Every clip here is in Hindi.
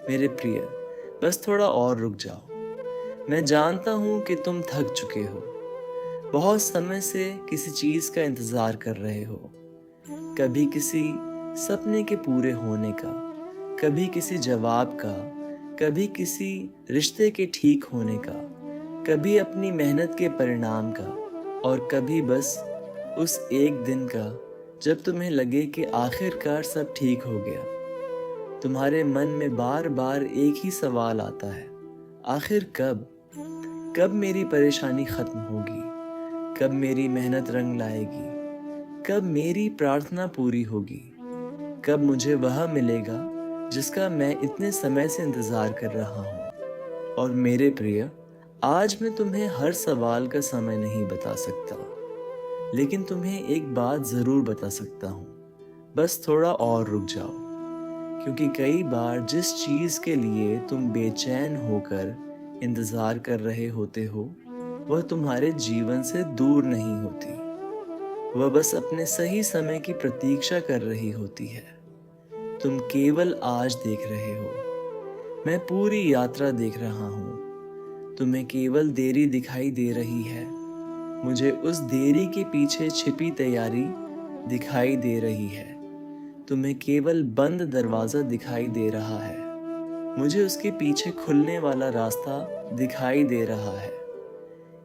मेरे प्रिय, बस थोड़ा और रुक जाओ। मैं जानता हूँ कि तुम थक चुके हो। बहुत समय से किसी चीज़ का इंतज़ार कर रहे हो। कभी किसी सपने के पूरे होने का, कभी किसी जवाब का, कभी किसी रिश्ते के ठीक होने का, कभी अपनी मेहनत के परिणाम का, और कभी बस उस एक दिन का जब तुम्हें लगे कि आखिरकार सब ठीक हो गया। तुम्हारे मन में बार बार एक ही सवाल आता है, आखिर कब? कब मेरी परेशानी खत्म होगी? कब मेरी मेहनत रंग लाएगी? कब मेरी प्रार्थना पूरी होगी? कब मुझे वह मिलेगा जिसका मैं इतने समय से इंतज़ार कर रहा हूँ? और मेरे प्रिय, आज मैं तुम्हें हर सवाल का समय नहीं बता सकता, लेकिन तुम्हें एक बात ज़रूर बता सकता हूँ। बस थोड़ा और रुक जाओ, क्योंकि कई बार जिस चीज़ के लिए तुम बेचैन होकर इंतज़ार कर रहे होते हो, वह तुम्हारे जीवन से दूर नहीं होती। वह बस अपने सही समय की प्रतीक्षा कर रही होती है। तुम केवल आज देख रहे हो, मैं पूरी यात्रा देख रहा हूँ। तुम्हें केवल देरी दिखाई दे रही है, मुझे उस देरी के पीछे छिपी तैयारी दिखाई दे रही है। तुम्हें केवल बंद दरवाज़ा दिखाई दे रहा है, मुझे उसके पीछे खुलने वाला रास्ता दिखाई दे रहा है।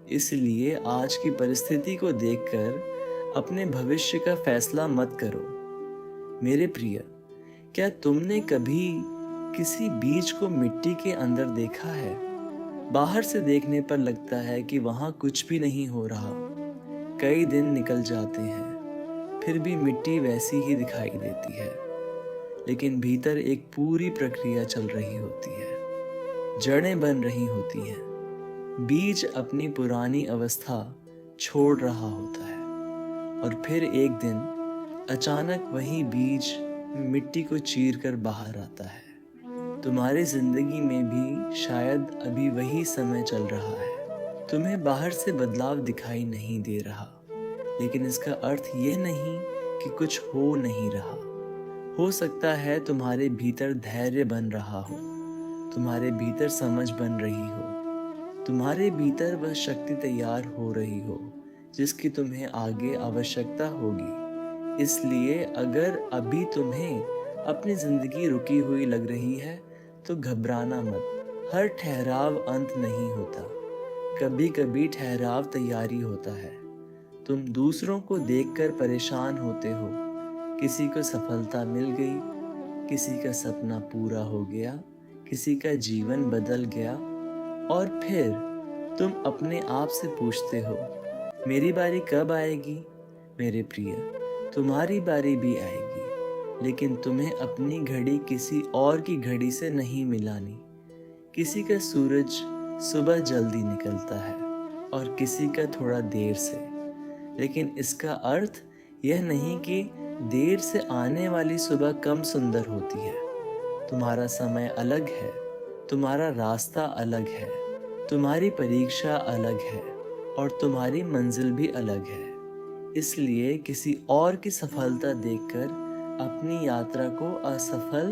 इसलिए आज की परिस्थिति को देखकर अपने भविष्य का फैसला मत करो। मेरे प्रिय, क्या तुमने कभी किसी बीज को मिट्टी के अंदर देखा है? बाहर से देखने पर लगता है कि वहाँ कुछ भी नहीं हो रहा। कई दिन निकल जाते हैं, फिर भी मिट्टी वैसी ही दिखाई देती है, लेकिन भीतर एक पूरी प्रक्रिया चल रही होती है। जड़ें बन रही होती हैं, बीज अपनी पुरानी अवस्था छोड़ रहा होता है, और फिर एक दिन अचानक वही बीज मिट्टी को चीर कर बाहर आता है। तुम्हारी जिंदगी में भी शायद अभी वही समय चल रहा है। तुम्हें बाहर से बदलाव दिखाई नहीं दे रहा, लेकिन इसका अर्थ ये नहीं कि कुछ हो नहीं रहा। हो सकता है तुम्हारे भीतर धैर्य बन रहा हो, तुम्हारे भीतर समझ बन रही हो, तुम्हारे भीतर वह शक्ति तैयार हो रही हो जिसकी तुम्हें आगे आवश्यकता होगी। इसलिए अगर अभी तुम्हें अपनी जिंदगी रुकी हुई लग रही है, तो घबराना मत। हर ठहराव अंत नहीं होता, कभी कभी ठहराव तैयारी होता है। तुम दूसरों को देखकर परेशान होते हो, किसी को सफलता मिल गई, किसी का सपना पूरा हो गया, किसी का जीवन बदल गया, और फिर तुम अपने आप से पूछते हो, मेरी बारी कब आएगी? मेरे प्रिय, तुम्हारी बारी भी आएगी, लेकिन तुम्हें अपनी घड़ी किसी और की घड़ी से नहीं मिलानी। किसी का सूरज सुबह जल्दी निकलता है और किसी का थोड़ा देर से, लेकिन इसका अर्थ यह नहीं कि देर से आने वाली सुबह कम सुंदर होती है। तुम्हारा समय अलग है, तुम्हारा रास्ता अलग है, तुम्हारी परीक्षा अलग है, और तुम्हारी मंजिल भी अलग है। इसलिए किसी और की सफलता देखकर अपनी यात्रा को असफल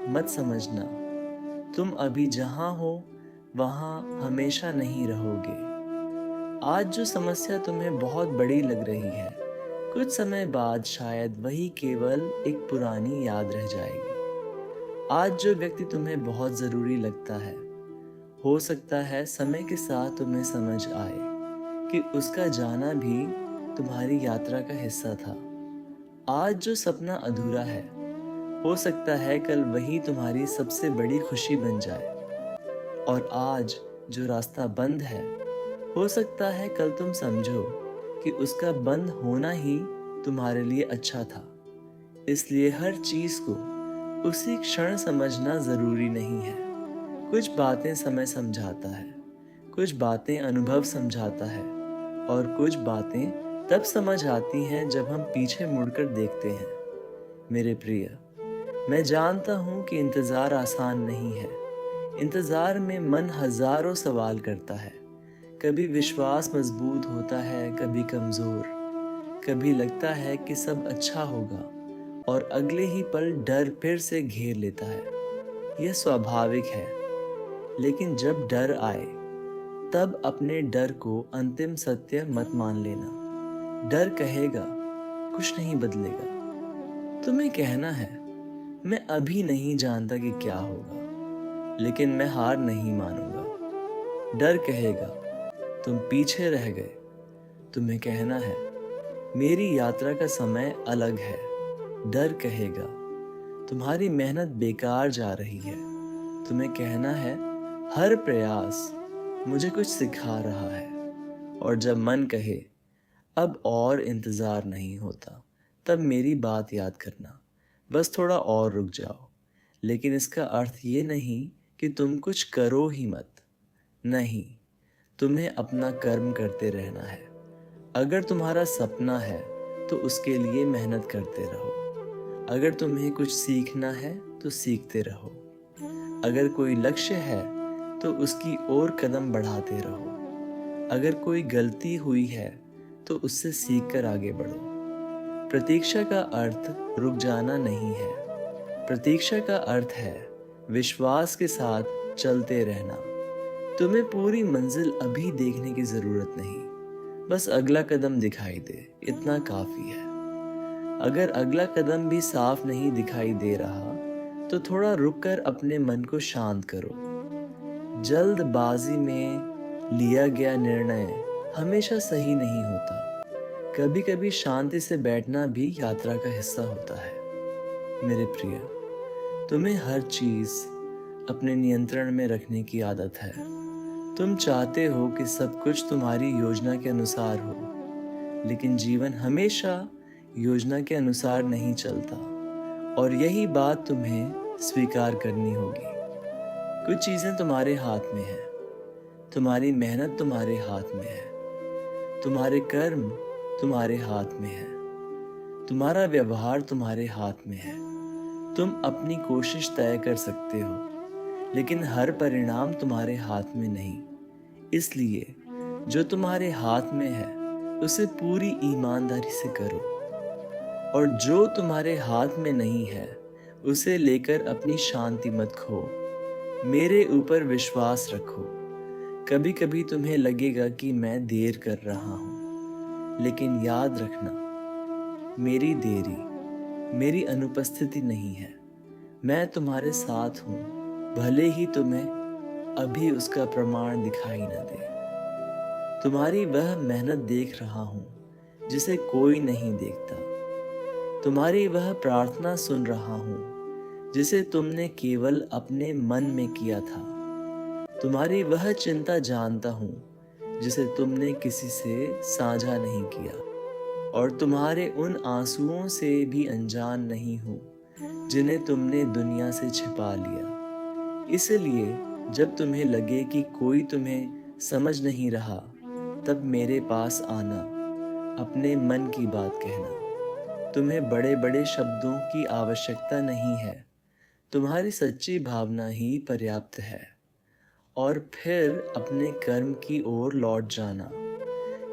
मत समझना। तुम अभी जहाँ हो वहाँ हमेशा नहीं रहोगे। आज जो समस्या तुम्हें बहुत बड़ी लग रही है, कुछ समय बाद शायद वही केवल एक पुरानी याद रह जाएगी। आज जो व्यक्ति तुम्हें बहुत ज़रूरी लगता है, हो सकता है समय के साथ तुम्हें समझ आए कि उसका जाना भी तुम्हारी यात्रा का हिस्सा था। आज जो सपना अधूरा है, हो सकता है कल वही तुम्हारी सबसे बड़ी खुशी बन जाए। और आज जो रास्ता बंद है, हो सकता है कल तुम समझो कि उसका बंद होना ही तुम्हारे लिए अच्छा था। इसलिए हर चीज़ को उसी क्षण समझना ज़रूरी नहीं है। कुछ बातें समय समझाता है, कुछ बातें अनुभव समझाता है, और कुछ बातें तब समझ आती हैं जब हम पीछे मुड़कर देखते हैं। मेरे प्रिय, मैं जानता हूँ कि इंतज़ार आसान नहीं है। इंतज़ार में मन हज़ारों सवाल करता है। कभी विश्वास मजबूत होता है, कभी कमज़ोर। कभी लगता है कि सब अच्छा होगा, और अगले ही पल डर फिर से घेर लेता है। यह स्वाभाविक है, लेकिन जब डर आए तब अपने डर को अंतिम सत्य मत मान लेना। डर कहेगा कुछ नहीं बदलेगा। तुम्हें कहना है मैं अभी नहीं जानता कि क्या होगा, लेकिन मैं हार नहीं मानूंगा। डर कहेगा तुम पीछे रह गए। तुम्हें कहना है मेरी यात्रा का समय अलग है। डर कहेगा तुम्हारी मेहनत बेकार जा रही है। तुम्हें कहना है हर प्रयास मुझे कुछ सिखा रहा है। और जब मन कहे अब और इंतज़ार नहीं होता, तब मेरी बात याद करना, बस थोड़ा और रुक जाओ। लेकिन इसका अर्थ ये नहीं कि तुम कुछ करो ही मत। नहीं, तुम्हें अपना कर्म करते रहना है। अगर तुम्हारा सपना है तो उसके लिए मेहनत करते रहो। अगर तुम्हें कुछ सीखना है तो सीखते रहो। अगर कोई लक्ष्य है तो उसकी ओर कदम बढ़ाते रहो। अगर कोई गलती हुई है तो उससे सीखकर आगे बढ़ो। प्रतीक्षा का अर्थ रुक जाना नहीं है। प्रतीक्षा का अर्थ है विश्वास के साथ चलते रहना। तुम्हें पूरी मंजिल अभी देखने की जरूरत नहीं, बस अगला कदम दिखाई दे, इतना काफी है। अगर अगला कदम भी साफ नहीं दिखाई दे रहा तो थोड़ा रुककर अपने मन को शांत करो। जल्दबाजी में लिया गया निर्णय हमेशा सही नहीं होता। कभी कभी शांति से बैठना भी यात्रा का हिस्सा होता है। मेरे प्रिय, तुम्हें हर चीज अपने नियंत्रण में रखने की आदत है। तुम चाहते हो कि सब कुछ तुम्हारी योजना के अनुसार हो, लेकिन जीवन हमेशा योजना के अनुसार नहीं चलता, और यही बात तुम्हें स्वीकार करनी होगी। कुछ चीजें तुम्हारे हाथ में है। तुम्हारी मेहनत तुम्हारे हाथ में है। तुम्हारे कर्म तुम्हारे हाथ में है। तुम्हारा व्यवहार तुम्हारे हाथ में है। तुम अपनी कोशिश तय कर सकते हो, लेकिन हर परिणाम तुम्हारे हाथ में नहीं। इसलिए जो तुम्हारे हाथ में है उसे पूरी ईमानदारी से करो, और जो तुम्हारे हाथ में नहीं है उसे लेकर अपनी शांति मत खो। मेरे ऊपर विश्वास रखो। कभी कभी तुम्हें लगेगा कि मैं देर कर रहा हूं, लेकिन याद रखना, मेरी देरी मेरी अनुपस्थिति नहीं है। मैं तुम्हारे साथ हूं, भले ही तुम्हें अभी उसका प्रमाण दिखाई न दे। तुम्हारी वह मेहनत देख रहा हूं जिसे कोई नहीं देखता। तुम्हारी वह प्रार्थना सुन रहा हूं जिसे तुमने केवल अपने मन में किया था। तुम्हारी वह चिंता जानता हूं जिसे तुमने किसी से साझा नहीं किया, और तुम्हारे उन आंसुओं से भी अनजान नहीं हूं जिन्हें तुमने दुनिया से छिपा लिया। इसलिए जब तुम्हें लगे कि कोई तुम्हें समझ नहीं रहा, तब मेरे पास आना, अपने मन की बात कहना। तुम्हें बड़े बड़े शब्दों की आवश्यकता नहीं है। तुम्हारी सच्ची भावना ही पर्याप्त है। और फिर अपने कर्म की ओर लौट जाना,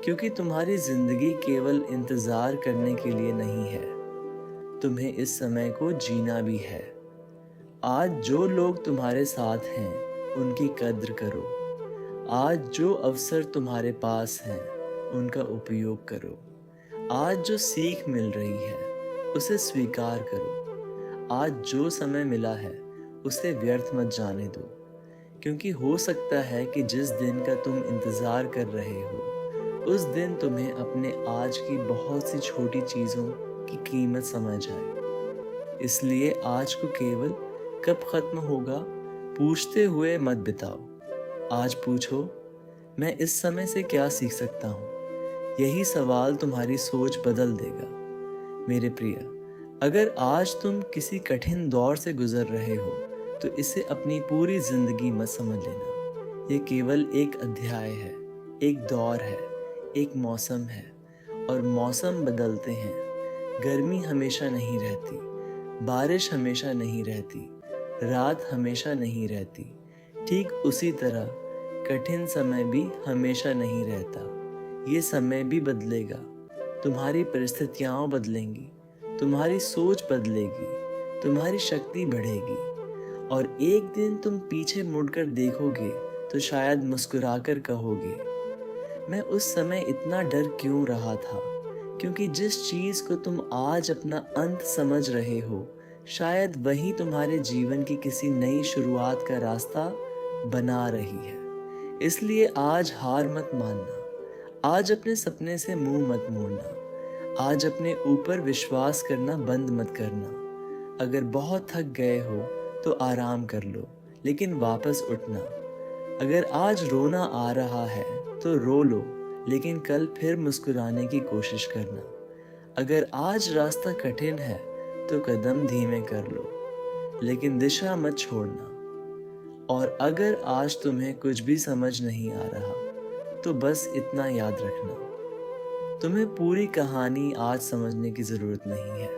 क्योंकि तुम्हारी जिंदगी केवल इंतजार करने के लिए नहीं है। तुम्हें इस समय को जीना भी है। आज जो लोग तुम्हारे साथ हैं उनकी कद्र करो। आज जो अवसर तुम्हारे पास हैं उनका उपयोग करो। आज जो सीख मिल रही है उसे स्वीकार करो। आज जो समय मिला है उसे व्यर्थ मत जाने दो, क्योंकि हो सकता है कि जिस दिन का तुम इंतजार कर रहे हो उस दिन तुम्हें अपने आज की बहुत सी छोटी चीज़ों की कीमत समझ आए। इसलिए आज को केवल कब खत्म होगा पूछते हुए मत बिताओ। आज पूछो मैं इस समय से क्या सीख सकता हूँ। यही सवाल तुम्हारी सोच बदल देगा। मेरे प्रिय, अगर आज तुम किसी कठिन दौर से गुजर रहे हो तो इसे अपनी पूरी जिंदगी मत समझ लेना। ये केवल एक अध्याय है, एक दौर है, एक मौसम है, और मौसम बदलते हैं। गर्मी हमेशा नहीं रहती, बारिश हमेशा नहीं रहती, रात हमेशा नहीं रहती। ठीक उसी तरह कठिन समय भी हमेशा नहीं रहता। ये समय भी बदलेगा। तुम्हारी परिस्थितियाँ बदलेंगी, तुम्हारी सोच बदलेगी, तुम्हारी शक्ति बढ़ेगी, और एक दिन तुम पीछे मुड़कर देखोगे तो शायद मुस्कुराकर कहोगे, मैं उस समय इतना डर क्यों रहा था, क्योंकि जिस चीज़ को तुम आज अपना अंत समझ रहे हो, शायद वही तुम्हारे जीवन की किसी नई शुरुआत का रास्ता बना रही है। इसलिए आज हार मत मानना, आज अपने सपने से मुंह मत मोड़ना, आज अपने ऊपर विश्वास करना बंद मत करना। अगर बहुत थक गए हो तो आराम कर लो, लेकिन वापस उठना। अगर आज रोना आ रहा है तो रो लो, लेकिन कल फिर मुस्कुराने की कोशिश करना। अगर आज रास्ता कठिन है तो कदम धीमे कर लो, लेकिन दिशा मत छोड़ना। और अगर आज तुम्हें कुछ भी समझ नहीं आ रहा तो बस इतना याद रखना, तुम्हें पूरी कहानी आज समझने की ज़रूरत नहीं है।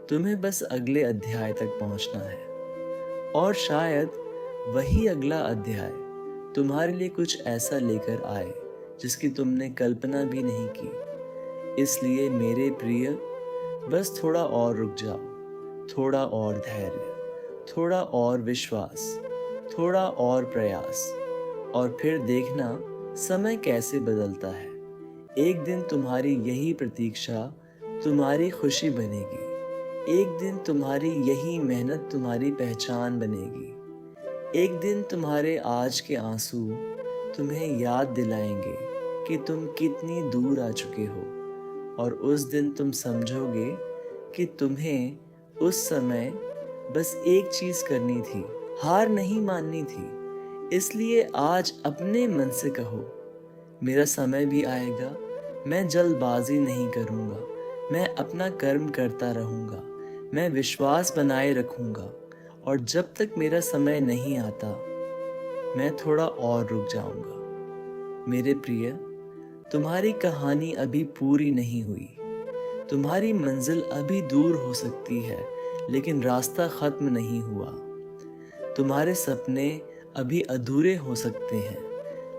तुम्हें बस अगले अध्याय तक पहुंचना है, और शायद वही अगला अध्याय तुम्हारे लिए कुछ ऐसा लेकर आए जिसकी तुमने कल्पना भी नहीं की। इसलिए मेरे प्रिय, बस थोड़ा और रुक जाओ, थोड़ा और धैर्य, थोड़ा और विश्वास, थोड़ा और प्रयास, और फिर देखना समय कैसे बदलता है। एक दिन तुम्हारी यही प्रतीक्षा तुम्हारी खुशी बनेगी। एक दिन तुम्हारी यही मेहनत तुम्हारी पहचान बनेगी। एक दिन तुम्हारे आज के आंसू तुम्हें याद दिलाएंगे कि तुम कितनी दूर आ चुके हो। और उस दिन तुम समझोगे कि तुम्हें उस समय बस एक चीज़ करनी थी, हार नहीं माननी थी। इसलिए आज अपने मन से कहो, मेरा समय भी आएगा, मैं जल्दबाजी नहीं करूँगा, मैं अपना कर्म करता रहूँगा, मैं विश्वास बनाए रखूँगा, और जब तक मेरा समय नहीं आता मैं थोड़ा और रुक जाऊँगा। मेरे प्रिय, तुम्हारी कहानी अभी पूरी नहीं हुई। तुम्हारी मंजिल अभी दूर हो सकती है, लेकिन रास्ता ख़त्म नहीं हुआ। तुम्हारे सपने अभी अधूरे हो सकते हैं,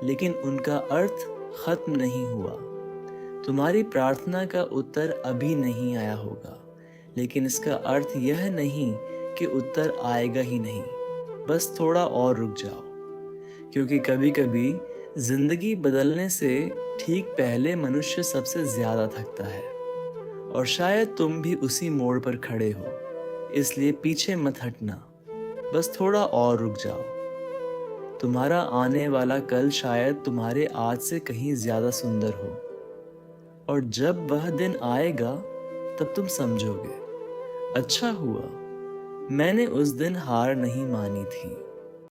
लेकिन उनका अर्थ ख़त्म नहीं हुआ। तुम्हारी प्रार्थना का उत्तर अभी नहीं आया होगा, लेकिन इसका अर्थ यह नहीं कि उत्तर आएगा ही नहीं। बस थोड़ा और रुक जाओ, क्योंकि कभी कभी ज़िंदगी बदलने से ठीक पहले मनुष्य सबसे ज़्यादा थकता है। और शायद तुम भी उसी मोड़ पर खड़े हो, इसलिए पीछे मत हटना, बस थोड़ा और रुक जाओ। तुम्हारा आने वाला कल शायद तुम्हारे आज से कहीं ज़्यादा सुंदर हो, और जब वह दिन आएगा तब तुम समझोगे, अच्छा हुआ मैंने उस दिन हार नहीं मानी थी।